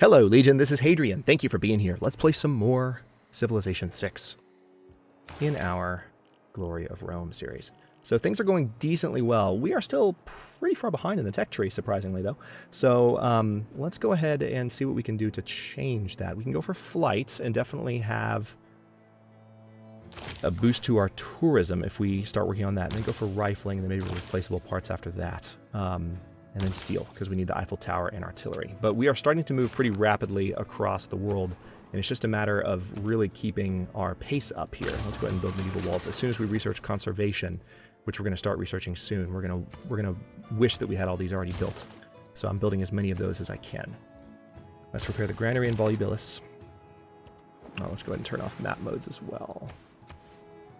Hello, Legion. This is Hadrian. Thank you for being here. Let's play some more Civilization 6 in our Glory of Rome series. So things are going decently well. We are still pretty far behind in the tech tree, surprisingly, though. So let's go ahead and see what we can do to change that. We can go for flight and definitely have a boost to our tourism if we start working on that. And then go for rifling and then maybe replaceable parts after that. And then steel, because we need the Eiffel Tower and artillery. But we are starting to move pretty rapidly across the world, and it's just a matter of really keeping our pace up here. Let's go ahead and build medieval walls. As soon as we research conservation, which we're going to start researching soon, we're gonna wish that we had all these already built. So I'm building as many of those as I can. Let's repair the granary and volubilis. Oh, let's go ahead and turn off map modes as well.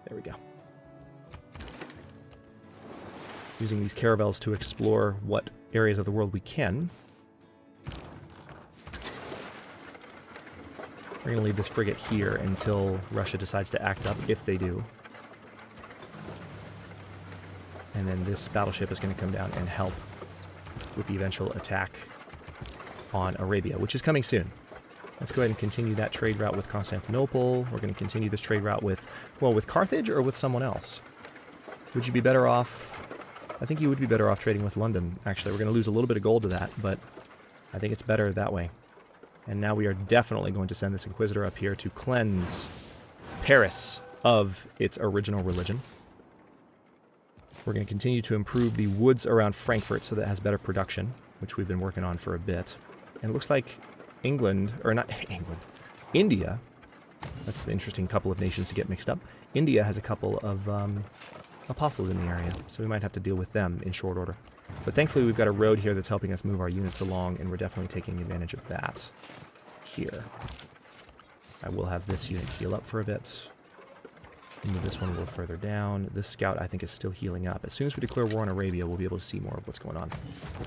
There we go. Using these caravels to explore what areas of the world we can. We're going to leave this frigate here until Russia decides to act up, if they do. And then this battleship is going to come down and help with the eventual attack on Arabia, which is coming soon. Let's go ahead and continue that trade route with Constantinople. We're going to continue this trade route with, well, with Carthage or with someone else. Would you be better off? I think you would be better off trading with London, actually. We're going to lose a little bit of gold to that, but I think it's better that way. And now we are definitely going to send this Inquisitor up here to cleanse Paris of its original religion. We're going to continue to improve the woods around Frankfurt so that it has better production, which we've been working on for a bit. And it looks like England, or not England, India, that's an interesting couple of nations to get mixed up. India has a couple of apostles in the area, so we might have to deal with them in short order. But thankfully we've got a road here that's helping us move our units along, and we're definitely taking advantage of that here. I will have this unit heal up for a bit. Move this one a little further down. This scout, I think, is still healing up. As soon as we declare war on Arabia, we'll be able to see more of what's going on.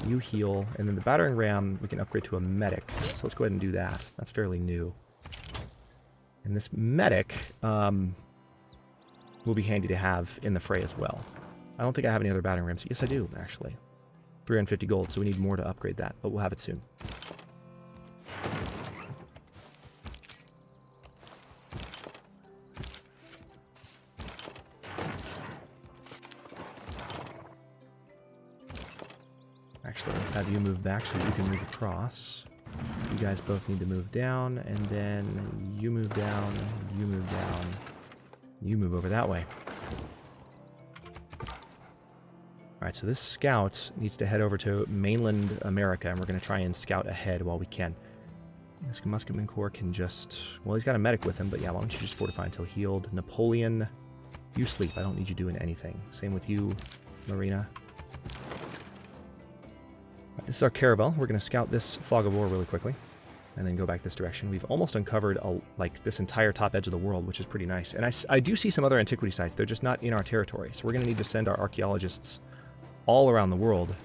You heal, and then the battering ram we can upgrade to a medic. So let's go ahead and do that. That's fairly new. And this medic will be handy to have in the fray as well. I don't think I have any other battering rams. Yes, I do, actually. 350 gold, so we need more to upgrade that, but we'll have it soon. Actually, let's have you move back so you can move across. You guys both need to move down, and then you move down, you move down. You move over that way. Alright, so this scout needs to head over to mainland America, and we're going to try and scout ahead while we can. This Muskeman Corps can just... Well, he's got a medic with him, but yeah, why don't you just fortify until healed. Napoleon, you sleep. I don't need you doing anything. Same with you, Marina. Right, this is our caravel. We're going to scout this fog of war really quickly, and then go back this direction. We've almost uncovered like this entire top edge of the world, which is pretty nice. And I do see some other antiquity sites. They're just not in our territory. So we're going to need to send our archaeologists all around the world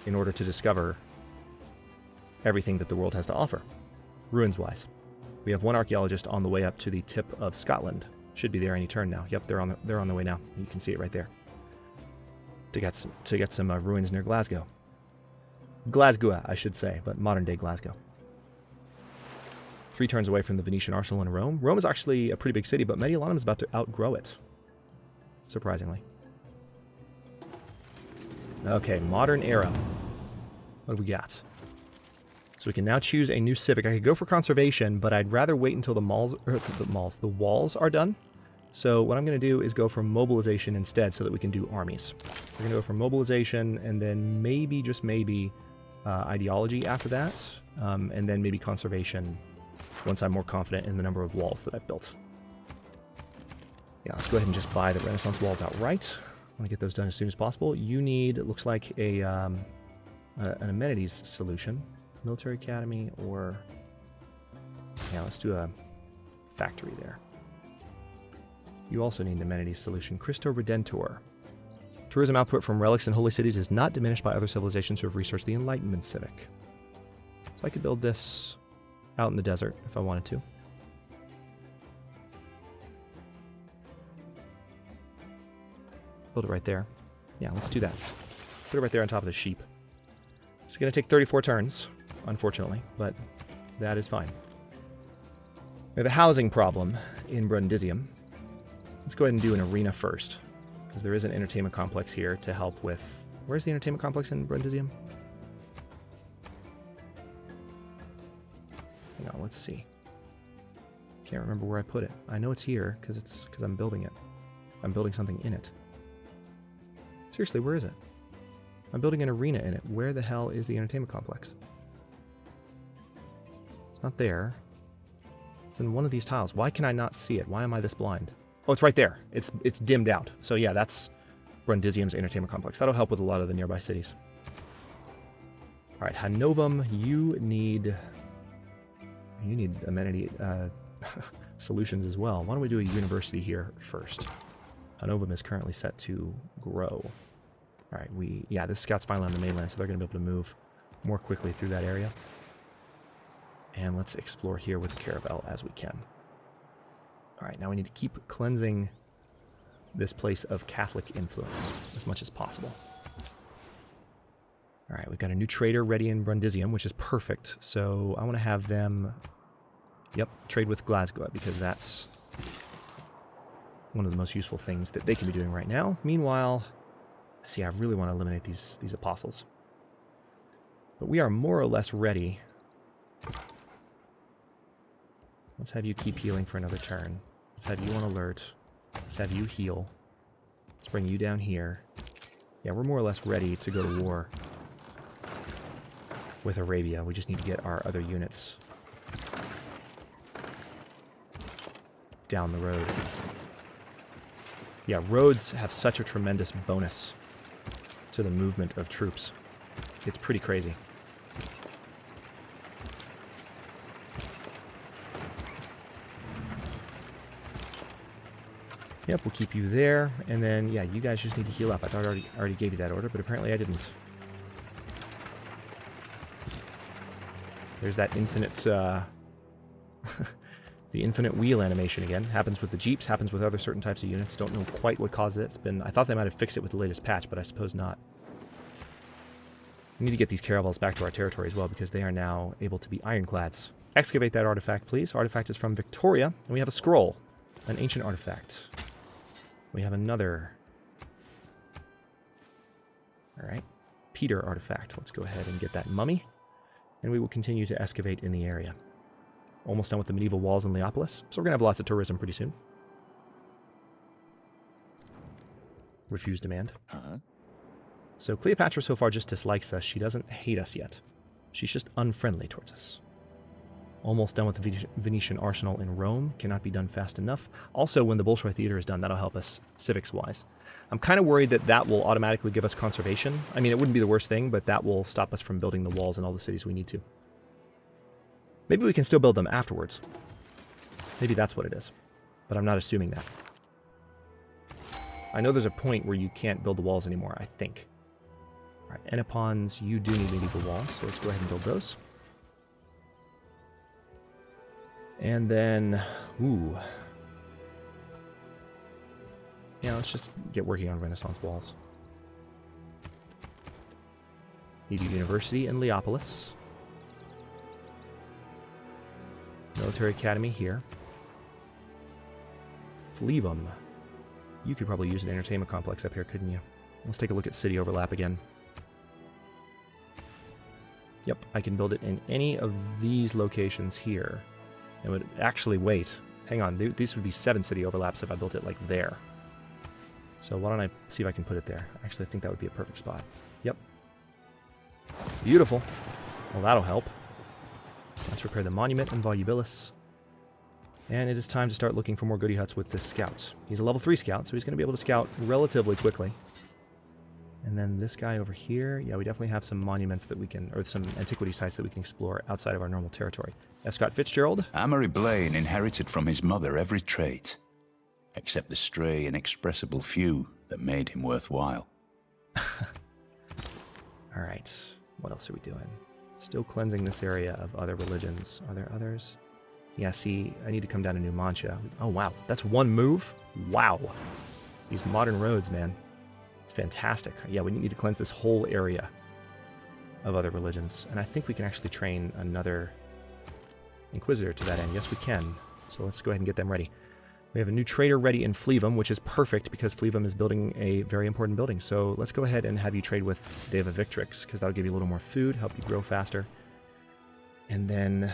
in order to discover everything that the world has to offer, ruins-wise. We have one archaeologist on the way up to the tip of Scotland. Should be there any turn now. Yep, they're on the way now. You can see it right there. To get some ruins near Glasgow. Glasgow, I should say, but modern-day Glasgow. 3 turns away from the Venetian arsenal in Rome. Rome is actually a pretty big city, but Mediolanum is about to outgrow it. Surprisingly. Okay, modern era. What do we got? So we can now choose a new Civic. I could go for conservation, but I'd rather wait until the walls are done. So what I'm going to do is go for mobilization instead so that we can do armies. We're going to go for mobilization and then maybe, just maybe, ideology after that. And then maybe conservation once I'm more confident in the number of walls that I've built. Yeah, let's go ahead and just buy the Renaissance walls outright. I want to get those done as soon as possible. You need, it looks like, an amenities solution. Military Academy or... Yeah, let's do a factory there. You also need an amenities solution. Christo Redentor. Tourism output from relics and holy cities is not diminished by other civilizations who have researched the Enlightenment Civic. So I could build this out in the desert if I wanted to. Build it right there. Yeah, let's do that. Put it right there on top of the sheep. It's going to take 34 turns, unfortunately, but That is fine. We have a housing problem in Brundisium. Let's go ahead and do an arena first, because there is an entertainment complex here to help with... Where's the entertainment complex in Brundisium? Hang on, let's see. Can't remember where I put it. I know it's here, because I'm building it. I'm building something in it. Seriously, where is it? I'm building an arena in it. Where the hell is the entertainment complex? It's not there. It's in one of these tiles. Why can I not see it? Why am I this blind? Oh, it's right there. It's dimmed out. So yeah, that's Brundisium's entertainment complex. That'll help with a lot of the nearby cities. All right, Hanovum, you need amenity solutions as well. Why don't we do a university here first? Hanovum is currently set to grow. All right, this scout's finally on the mainland, so they're going to be able to move more quickly through that area. And let's explore here with the caravel as we can. All right, now we need to keep cleansing this place of Catholic influence as much as possible. All right, we've got a new trader ready in Brundisium, which is perfect. So I want to have them, trade with Glasgow, because that's one of the most useful things that they can be doing right now. Meanwhile, see, I really want to eliminate these apostles. But we are more or less ready. Let's have you keep healing for another turn. Let's have you on alert. Let's have you heal. Let's bring you down here. Yeah, we're more or less ready to go to war with Arabia. We just need to get our other units down the road. Yeah, roads have such a tremendous bonus to the movement of troops. It's pretty crazy. Yep, we'll keep you there, and then, yeah, you guys just need to heal up. I thought I already gave you that order, but apparently I didn't. There's that infinite, the infinite wheel animation again. Happens with the jeeps, happens with other certain types of units. Don't know quite what causes it. It's been, I thought they might have fixed it with the latest patch, but I suppose not. We need to get these caravels back to our territory as well, because they are now able to be ironclads. Excavate that artifact, please. Artifact is from Victoria, and we have a scroll, an ancient artifact. We have another. All right, Peter artifact. Let's go ahead and get that mummy, and we will continue to excavate in the area. Almost done with the medieval walls in Leopolis, so we're gonna have lots of tourism pretty soon. Refuse demand. So Cleopatra so far just dislikes us. She doesn't hate us yet. She's just unfriendly towards us. Almost done with the Venetian arsenal in Rome. Cannot be done fast enough. Also, when the Bolshoi Theater is done, that'll help us civics-wise. I'm kind of worried that that will automatically give us conservation. I mean, it wouldn't be the worst thing, but that will stop us from building the walls in all the cities we need to. Maybe we can still build them afterwards. Maybe that's what it is. But I'm not assuming that. I know there's a point where you can't build the walls anymore, I think. All right, Enipons, you do need medieval walls, so let's go ahead and build those. And then, yeah, let's just get working on Renaissance walls. Need a university in Leopolis. Military academy here. Flevum. You could probably use an entertainment complex up here, couldn't you? Let's take a look at city overlap again. Yep, I can build it in any of these locations here. It would actually wait. Hang on, these would be 7 city overlaps if I built it like there. So why don't I see if I can put it there? Actually, I think that would be a perfect spot. Yep. Beautiful. Well, that'll help. Let's repair the monument in Volubilis. And it is time to start looking for more goody huts with this scout. He's a level 3 scout, so he's going to be able to scout relatively quickly. And then this guy over here, yeah, we definitely have some monuments that we can, or some antiquity sites that we can explore outside of our normal territory. F. Scott Fitzgerald. Amory Blaine inherited from his mother every trait, except the stray, inexpressible few that made him worthwhile. All right, what else are we doing? Still cleansing this area of other religions. Are there others? Yeah, see, I need to come down to Numancia. Oh, wow, that's one move? Wow. These modern roads, man. It's fantastic. Yeah, we need to cleanse this whole area of other religions. And I think we can actually train another Inquisitor to that end. Yes, we can. So let's go ahead and get them ready. We have a new trader ready in Fleevum, which is perfect because Fleevum is building a very important building. So let's go ahead and have you trade with Deva Victrix, because that'll give you a little more food, help you grow faster. And then,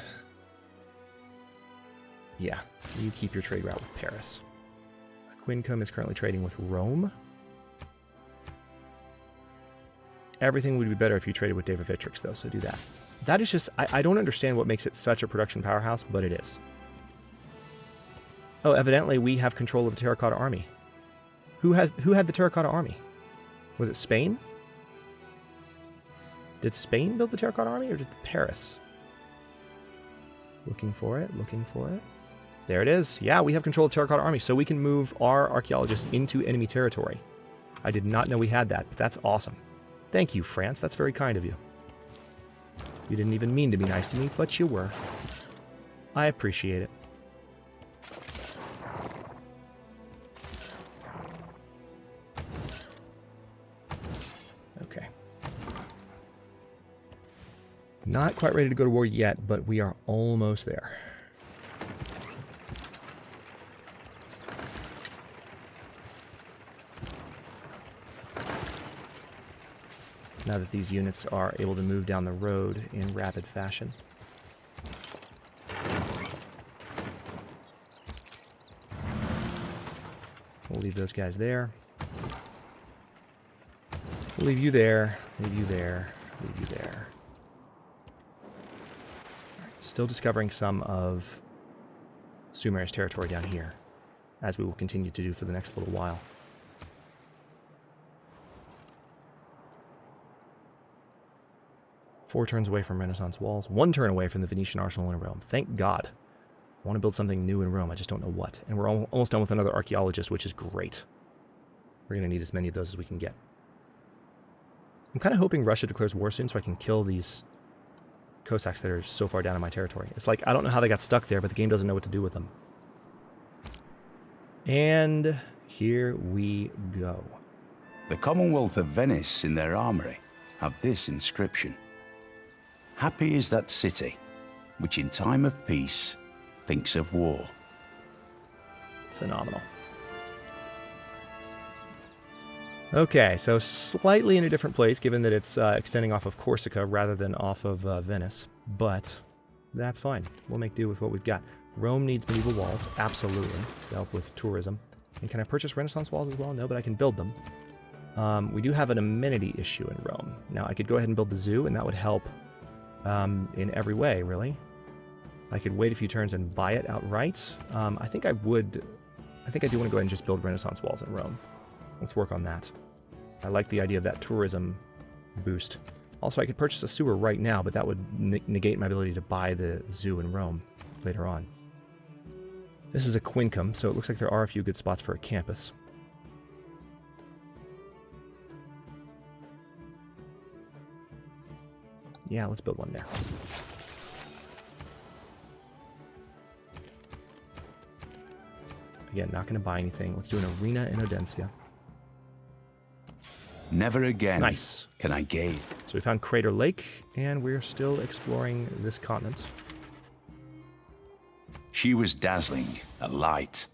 yeah, you keep your trade route with Paris. Quincum is currently trading with Rome. Everything would be better if you traded with Deva Victrix, though, so do that. That is just, I don't understand what makes it such a production powerhouse, but it is. Oh, evidently we have control of the Terracotta Army. Who had the Terracotta Army? Was it Spain? Did Spain build the Terracotta Army, or did Paris? Looking for it, looking for it. There it is. Yeah, we have control of the Terracotta Army, so we can move our archaeologists into enemy territory. I did not know we had that, but that's awesome. Thank you, France. That's very kind of you. You didn't even mean to be nice to me, but you were. I appreciate it. Okay. Not quite ready to go to war yet, but we are almost there. Now that these units are able to move down the road in rapid fashion. We'll leave those guys there. We'll leave you there, leave you there, leave you there. Still discovering some of Sumer's territory down here, as we will continue to do for the next little while. Four turns away from Renaissance walls. 1 turn away from the Venetian arsenal in Rome. Thank God. I want to build something new in Rome. I just don't know what. And we're almost done with another archaeologist, which is great. We're going to need as many of those as we can get. I'm kind of hoping Russia declares war soon so I can kill these Cossacks that are so far down in my territory. It's like, I don't know how they got stuck there, but the game doesn't know what to do with them. And here we go. The Commonwealth of Venice in their armory have this inscription. Happy is that city, which in time of peace thinks of war. Phenomenal. Okay, so slightly in a different place, given that it's extending off of Corsica rather than off of Venice. But that's fine. We'll make do with what we've got. Rome needs medieval walls, absolutely, to help with tourism. And can I purchase Renaissance walls as well? No, but I can build them. We do have an amenity issue in Rome. Now, I could go ahead and build the zoo, and that would help in every way, really. I could wait a few turns and buy it outright. I think I do want to go ahead and just build Renaissance walls in Rome. Let's work on that. I like the idea of that tourism boost. Also, I could purchase a sewer right now, but that would negate my ability to buy the zoo in Rome later on. This is a Quincum, so it looks like there are a few good spots for a campus. Yeah, let's build one there. Again, not going to buy anything. Let's do an arena in Odensia. Never again Nice. can I gaze. So we found Crater Lake, and we're still exploring this continent. She was dazzling, a light.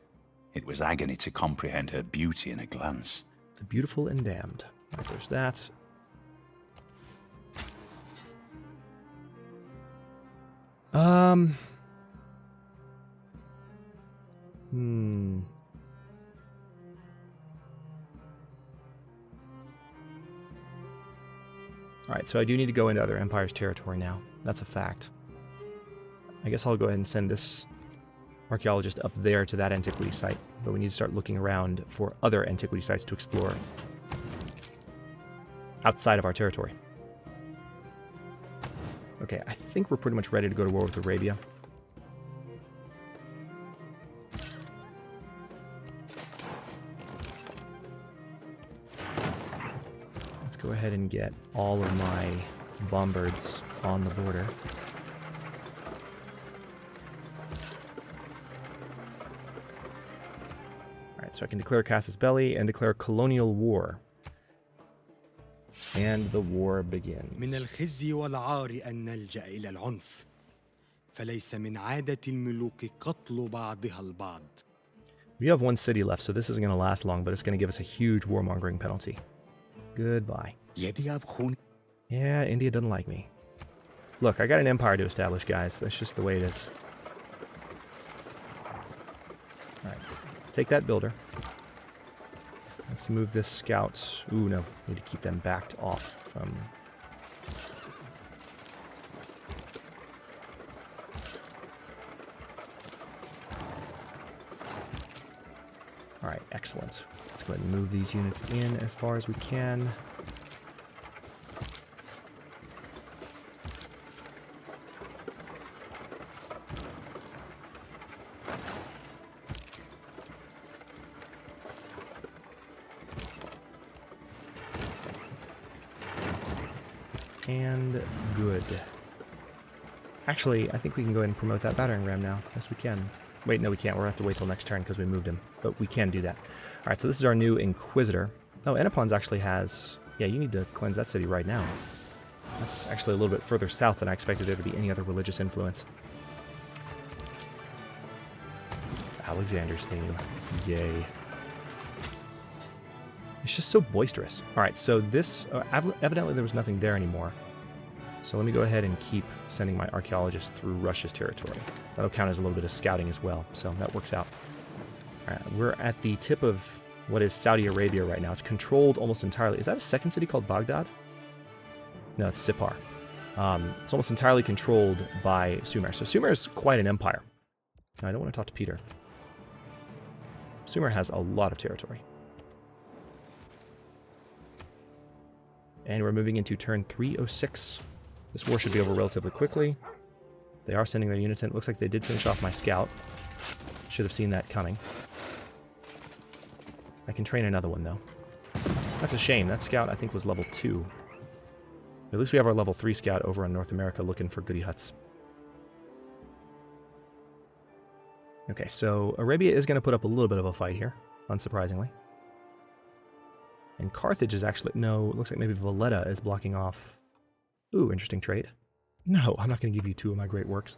It was agony to comprehend her beauty in a glance. The Beautiful and Damned. Right, there's that. Alright, so I do need to go into other empires' territory now. That's a fact. I guess I'll go ahead and send this archaeologist up there to that antiquity site, but we need to start looking around for other antiquity sites to explore outside of our territory. Okay, I think we're pretty much ready to go to war with Arabia. Let's go ahead and get all of my bombards on the border. Alright, so I can declare Casus Belli and declare colonial war. And the war begins. من الخزي والعار أن نلجأ إلى العنف. فليس من عادة الملوك قتل بعضها البعض. We have one city left, so this isn't going to last long, but it's going to give us a huge warmongering penalty. Goodbye. Yeah, India doesn't like me. Look, I got an empire to establish, guys. That's just the way it is. Alright, take that builder. Let's move this scout. Ooh, no. Need to keep them backed off from... Alright, excellent. Let's go ahead and move these units in as far as we can. And good. Actually, I think we can go ahead and promote that battering ram now. Yes, we can. Wait, no, we can't. We'll have to wait till next turn because we moved him. But we can do that. All right, so this is our new Inquisitor. Oh, YnAMP actually has... Yeah, you need to cleanse that city right now. That's actually a little bit further south than I expected there to be any other religious influence. Alexander's name. Yay. It's just so boisterous. All right, so this... evidently there was nothing there anymore. So let me go ahead and keep sending my archaeologists through Russia's territory. That'll count as a little bit of scouting as well, so that works out. All right, we're at the tip of what is Saudi Arabia right now. It's controlled almost entirely. Is that a second city called Baghdad? No, it's Sipar. It's almost entirely controlled by Sumer. So Sumer is quite an empire. No, I don't want to talk to Peter. Sumer has a lot of territory. And we're moving into turn 306. This war should be over relatively quickly. They are sending their units in. It looks like they did finish off my scout. Should have seen that coming. I can train another one, though. That's a shame. That scout, I think, was level 2. At least we have our level 3 scout over in North America looking for goody huts. Okay, so Arabia is going to put up a little bit of a fight here, unsurprisingly. And Carthage is actually... No, it looks like maybe Valletta is blocking off... Ooh, interesting trade. No, I'm not going to give you 2 of my great works.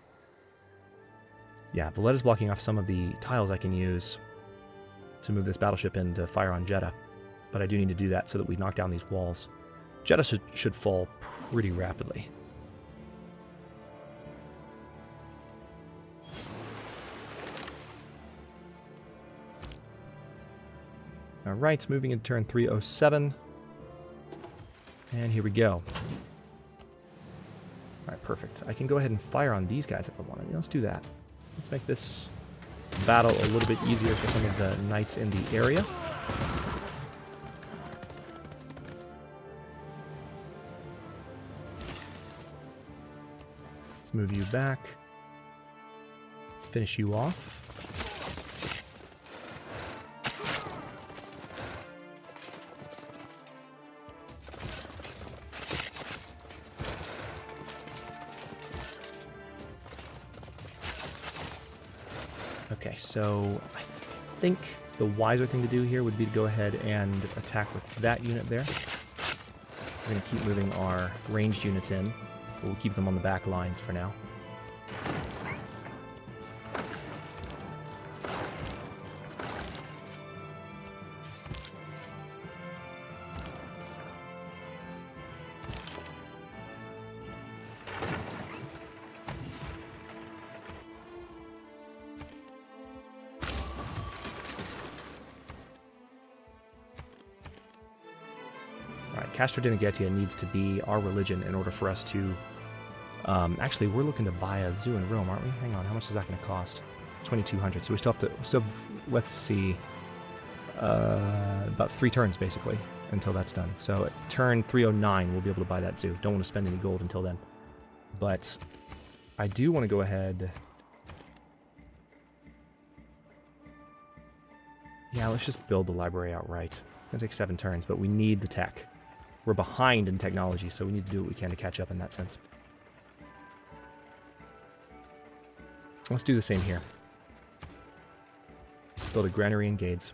Yeah, Valletta's blocking off some of the tiles I can use to move this battleship in to fire on Jeddah. But I do need to do that so that we knock down these walls. Jeddah should fall pretty rapidly. Alright, moving into turn 307. And here we go. Alright, perfect. I can go ahead and fire on these guys if I want to. Let's do that. Let's make this battle a little bit easier for some of the knights in the area. Let's move you back. Let's finish you off. Okay, so I think the wiser thing to do here would be to go ahead and attack with that unit there. We're going to keep moving our ranged units in, but we'll keep them on the back lines for now. Castro de Negetia needs to be our religion in order for us to... actually, we're looking to buy a zoo in Rome, aren't we? Hang on, how much is that going to cost? 2,200, so we still have to... So, let's see... about 3 turns, basically, until that's done. So, at turn 309, we'll be able to buy that zoo. Don't want to spend any gold until then. But, I do want to go ahead... Yeah, let's just build the library outright. It's going to take 7 turns, but we need the tech. We're behind in technology, so we need to do what we can to catch up in that sense. Let's do the same here. Build a granary and gades.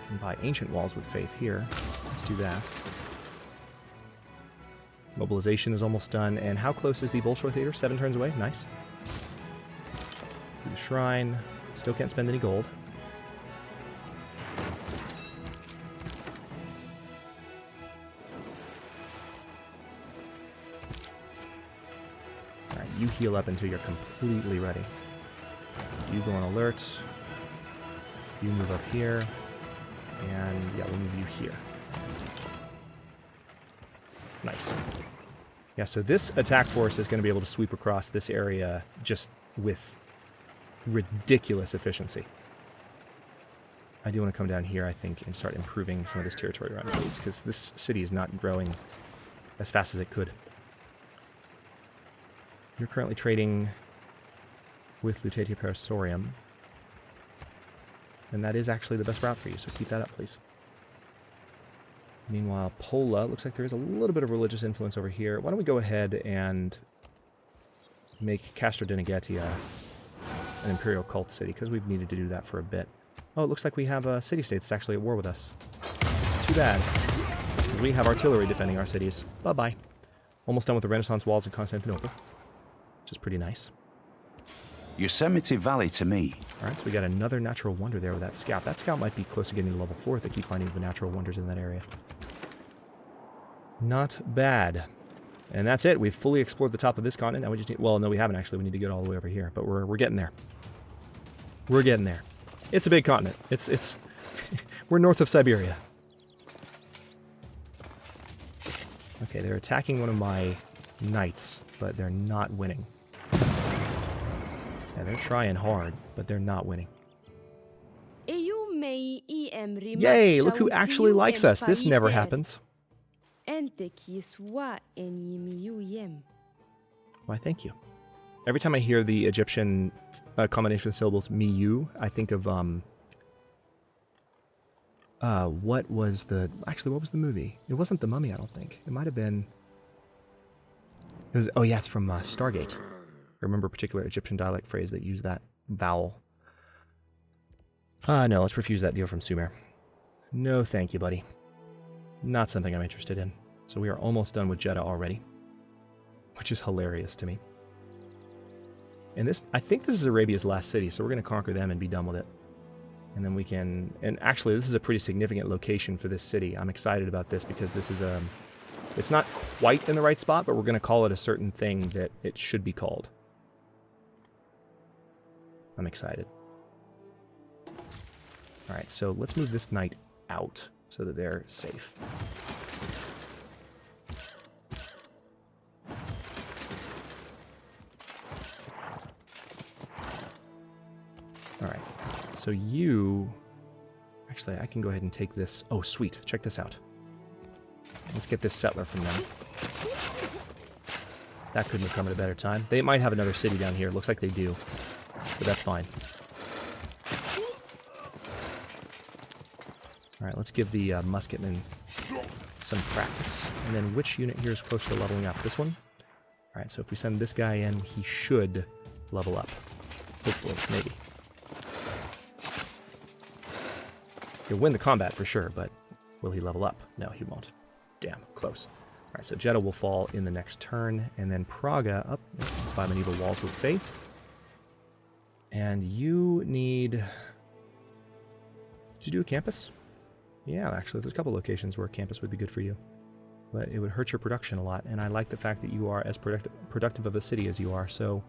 Can buy ancient walls with faith here. Let's do that. Mobilization is almost done. And how close is the Bolshoi Theater? 7 turns away. Nice. The shrine. Still can't spend any gold. Alright, you heal up until you're completely ready. You go on alert. You move up here. And yeah, we'll move you here. Nice. Yeah, so this attack force is going to be able to sweep across this area just with ridiculous efficiency. I do want to come down here, I think, and start improving some of this territory around Raids, because this city is not growing as fast as it could. You're currently trading with Lutetia Parasorium, and that is actually the best route for you, so keep that up, please. Meanwhile, Pola, looks like there is a little bit of religious influence over here. Why don't we go ahead and make Castro di Neghetia an imperial cult city, because we've needed to do that for a bit. Oh, it looks like we have a city-state that's actually at war with us. Too bad. We have artillery defending our cities. Bye-bye. Almost done with the Renaissance walls in Constantinople, which is pretty nice. Yosemite Valley to me. Alright, so we got another natural wonder there with that scout. That scout might be close to getting to level 4 if they keep finding the natural wonders in that area. Not bad. And that's it. We've fully explored the top of this continent. Now we just need... Well, no, we haven't actually. We need to get all the way over here. But we're getting there. We're getting there. It's a big continent. It's we're north of Siberia. Okay, they're attacking one of my knights, but they're not winning. Yeah, they're trying hard, but they're not winning. Yay, look who actually likes us. This never happens. Why, thank you. Every time I hear the Egyptian combination of syllables, miyu, I think of, what was the movie? It wasn't The Mummy, I don't think. It might have been, oh yeah, it's from Stargate. I remember a particular Egyptian dialect phrase that used that vowel. No, let's refuse that deal from Sumer. No, thank you, buddy. Not something I'm interested in. So we are almost done with Jeddah already, which is hilarious to me. And this, I think this is Arabia's last city, so we're going to conquer them and be done with it. And then we can, and actually this is a pretty significant location for this city. I'm excited about this because this is it's not quite in the right spot, but we're going to call it a certain thing that it should be called. I'm excited. Alright, so let's move this knight out so that they're safe. Alright, so you... Actually, I can go ahead and take this... Oh, sweet. Check this out. Let's get this settler from them. That couldn't have come at a better time. They might have another city down here. Looks like they do. But that's fine. Alright, let's give the musketmen some practice. And then which unit here is close to leveling up? This one? Alright, so if we send this guy in, he should level up. Hopefully, maybe. He'll win the combat for sure, but will he level up? No, he won't. Damn, close. Alright, so Jeddah will fall in the next turn, and then Praga up. Let's buy medieval walls with faith. And you need... Did you do a campus? Yeah, actually, there's a couple locations where a campus would be good for you. But it would hurt your production a lot, and I like the fact that you are as productive of a city as you are, so...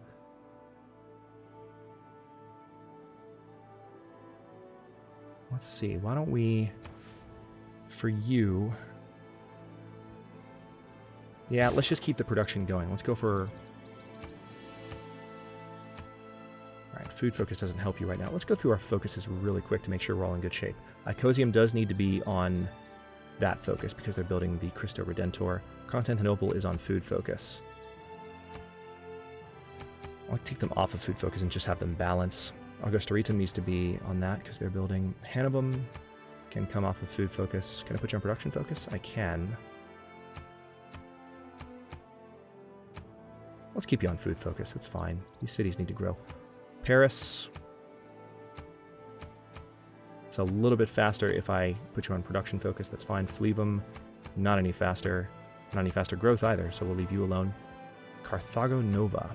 Let's see, why don't we... For you... Yeah, let's just keep the production going. Let's go for... Alright, food focus doesn't help you right now. Let's go through our focuses really quick to make sure we're all in good shape. Icosium does need to be on that focus because they're building the Christo Redentor. Constantinople is on food focus. I'll take them off of food focus and just have them balance. Augustaritum needs to be on that because they're building. Hannibum can come off of food focus. Can I put you on production focus? I can. Let's keep you on food focus. It's fine. These cities need to grow. Paris. It's a little bit faster if I put you on production focus. That's fine. Flevum, not any faster. Not any faster growth either, so we'll leave you alone. Carthago Nova.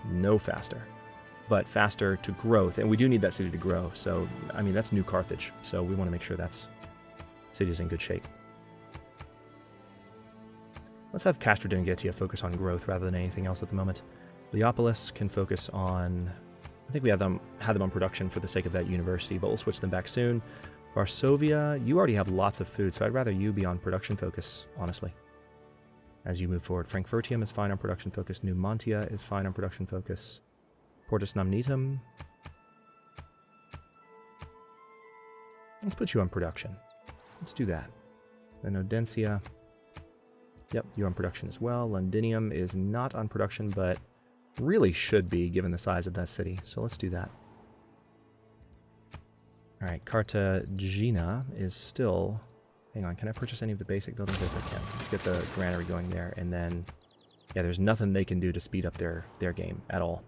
No faster. But faster to growth, and we do need that city to grow, so, I mean, that's New Carthage, so we want to make sure that's city's in good shape. Let's have Castra and Getia focus on growth rather than anything else at the moment. Leopolis can focus on, I think we had them on production for the sake of that university, but we'll switch them back soon. Varsovia, you already have lots of food, so I'd rather you be on production focus, honestly, as you move forward. Frankfurtium is fine on production focus. Numantia is fine on production focus. Portus Namnitum. Let's put you on production. Let's do that. Then Odencia. Yep, you're on production as well. Londinium is not on production, but really should be given the size of that city. So let's do that. All right, Cartagena is still... Hang on, can I purchase any of the basic buildings? Yes, I can. Let's get the granary going there, and then... Yeah, there's nothing they can do to speed up their game at all.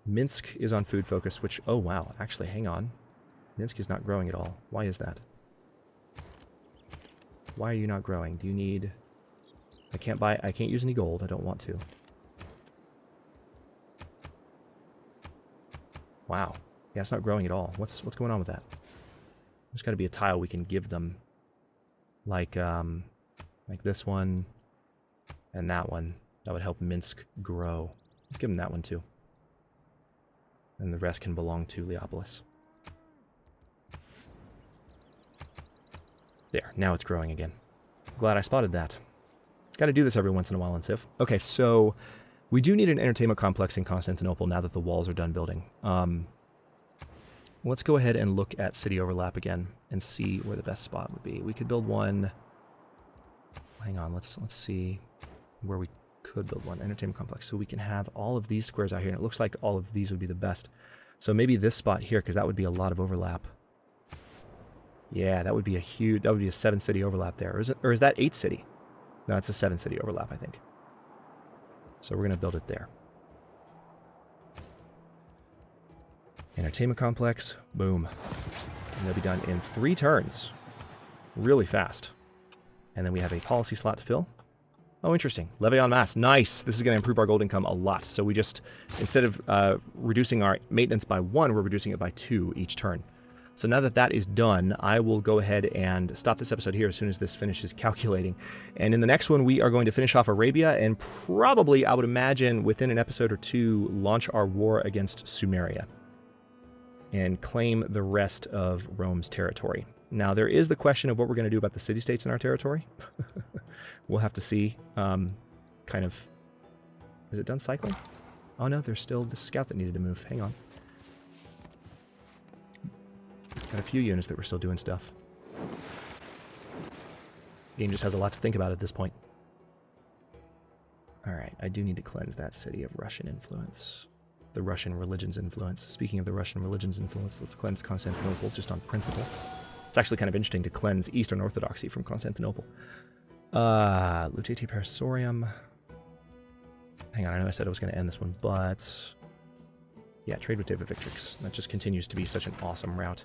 Minsk is on food focus, which... Oh, wow. Actually, hang on. Minsk is not growing at all. Why is that? Why are you not growing? Do you need... I can't use any gold. I don't want to. Wow. Yeah, it's not growing at all. What's going on with that? There's got to be a tile we can give them. Like this one and that one. That would help Minsk grow. Let's give them that one too. And the rest can belong to Leopolis. There, now it's growing again. Glad I spotted that. Got to do this every once in a while in Civ. Okay, so we do need an entertainment complex in Constantinople now that the walls are done building. Let's go ahead and look at city overlap again and see where the best spot would be. We could build one... Hang on, let's see where we could build one. Entertainment complex. So we can have all of these squares out here, and it looks like all of these would be the best. So maybe this spot here, because that would be a lot of overlap. Yeah, that would be a 7-city overlap there. Or is that 8 city? No, it's a 7-city overlap, I think. So we're going to build it there. Entertainment complex, boom. And they'll be done in 3 turns. Really fast. And then we have a policy slot to fill. Oh, interesting. Levy en masse. Nice. This is going to improve our gold income a lot. So we just, instead of reducing our maintenance by 1, we're reducing it by 2 each turn. So now that that is done, I will go ahead and stop this episode here as soon as this finishes calculating. And in the next one, we are going to finish off Arabia and probably, I would imagine, within an episode or 2, launch our war against Sumeria and claim the rest of Rome's territory. Now, there is the question of what we're going to do about the city-states in our territory. We'll have to see. Kind of... Is it done cycling? Oh, no, there's still the scout that needed to move. Hang on. Got a few units that were still doing stuff. Game just has a lot to think about at this point. Alright, I do need to cleanse that city of Russian influence. The Russian religion's influence. Speaking of the Russian religion's influence, let's cleanse Constantinople just on principle. It's actually kind of interesting to cleanse Eastern Orthodoxy from Constantinople. Luteti Persorium. Hang on, I know I said I was going to end this one, but... Yeah, trade with David Victrix. That just continues to be such an awesome route.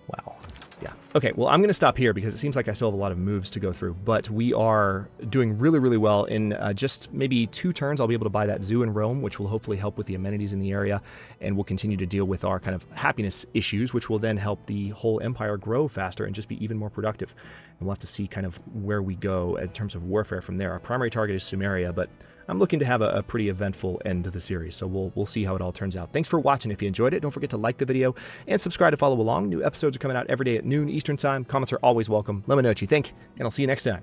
Wow. Yeah. Okay, well, I'm going to stop here because it seems like I still have a lot of moves to go through, but we are doing really, really well. In just maybe 2 turns, I'll be able to buy that zoo in Rome, which will hopefully help with the amenities in the area, and we'll continue to deal with our kind of happiness issues, which will then help the whole empire grow faster and just be even more productive. And we'll have to see kind of where we go in terms of warfare from there. Our primary target is Sumeria, but I'm looking to have a pretty eventful end to the series, so we'll see how it all turns out. Thanks for watching. If you enjoyed it, don't forget to like the video and subscribe to follow along. New episodes are coming out every day at noon Eastern Time. Comments are always welcome. Let me know what you think, and I'll see you next time.